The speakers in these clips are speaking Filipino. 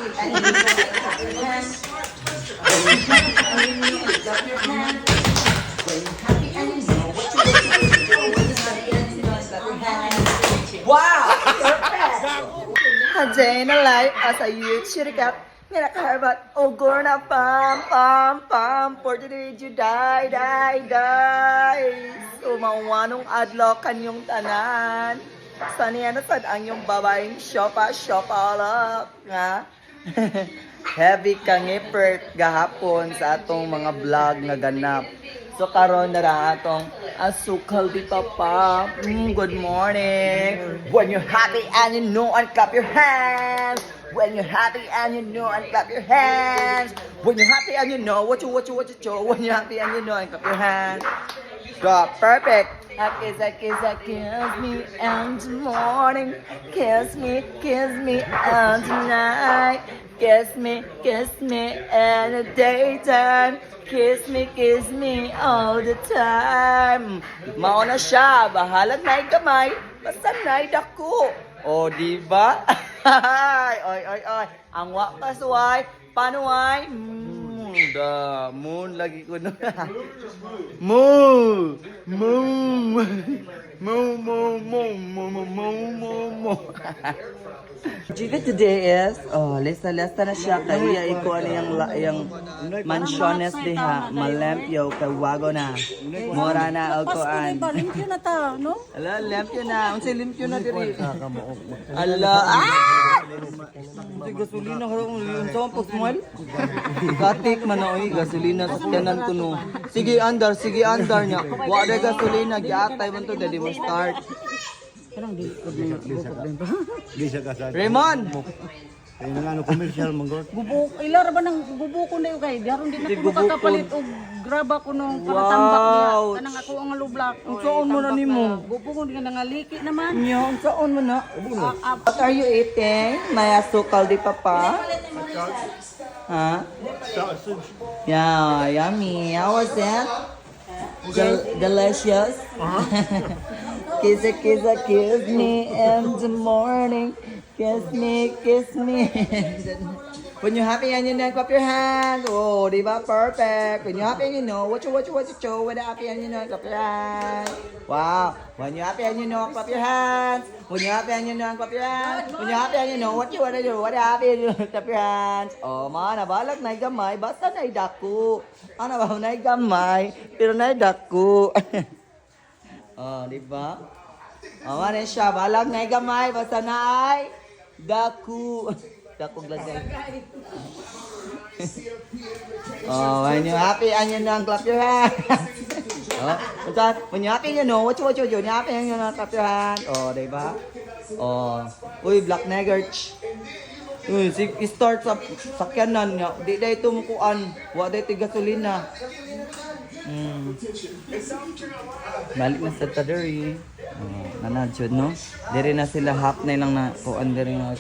Wow! A day in the life as a youth shirikat. Minakaharbat, ugor na pam. For today you die. So, mauwanong adlaw kanyong tanan. Saniya na sad ang yung babaeng shopa alap. Nga? Heavy kang effort gahapon sa atong mga vlog nga ganap. So karon na ra atong asukal di papa. Good morning. When you're happy and you know and clap your hands. When you're happy and you know and clap your hands. When you're happy and you know what you cho. When you're happy and you know and clap your hands. Drop perfect. Kiss me and morning. Kiss me and night. Kiss me and the daytime. Kiss me all the time. Mauna siya, bahalag na kamay, basta na'y dako. O, diba? Oy. Ang wakasway, panuway. Da, moon lagi ko na. Moo. Jiga today is, lesta na siya kaya iko ano yung mansiones diha, malempyo kay wago na. Mura na alkoan. Limpyo na ta, no? Ala, limpyo na. Unsa limpyo na diri? Ala, Di gasolina harong yung sa pagmual. Katik man na gasolina sa kanan ko no. Sige andar niya. Wa day gasolina giatay man to dali mo start. Di siya kasal. Raymond. Kaya nga no commercial manggod. Bubuk, ilar ba nang bubukon na yung kay? Daron din Di ako makapalit bubukon. og graba ko nung pakatambak niya. Wow. Kanang ako ang lublak. Ang saon mo na nimo? Bubukon din nga liki naman. Nya, ang saon mo na? What are you eating? May asukal di papa? Ha? Yeah, yummy. How was it? Delicious. Kiss me in the morning. Kiss me. When you're happy and you know, clap your hands. Oh, di ba? Perfect. When you're happy and you know, what you show. When you're happy and you know, clap your hands. Wow. When you're happy and you know, clap your hands. When you're happy and you know, clap your hands. When you're happy and you know what you wanna do. What happy and you know, clap your hands. Oh, man, nabalag na gamay. Basta na idako. Ano ba? Na gamay. Pero na idako. Oh, di ba? Oh, ano siya? Balag na gamay. Basta na ay daku. Dakog lagay. Oh, when you're happy and you know, clap your hands. Oh, when you're happy and you know, what you do. Happy and you know, clap your hands. Oh, di ba? Oh, uy, black nugget. Uy, start sa sakyanan niya. Di day tumukuan. Wa day ti gasolina. Balik na sa Tadori. Nanadjod, no? Diri na sila half na lang na kuan diri nga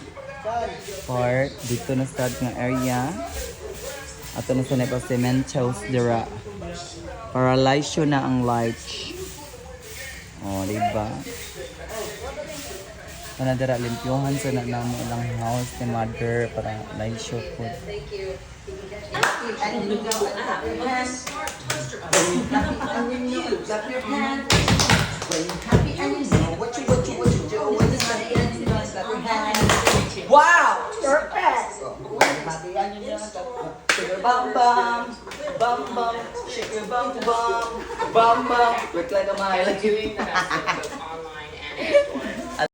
part. Dito na start nga area. Ato na sa nepa cement house dira. Para laisyo na ang lights. Oh, diba? Kana dira limpyohan sa na namo lang house ni mother para laisyo po. Wow! Perfect! Shake your bum, shake your bum. Look like a mile.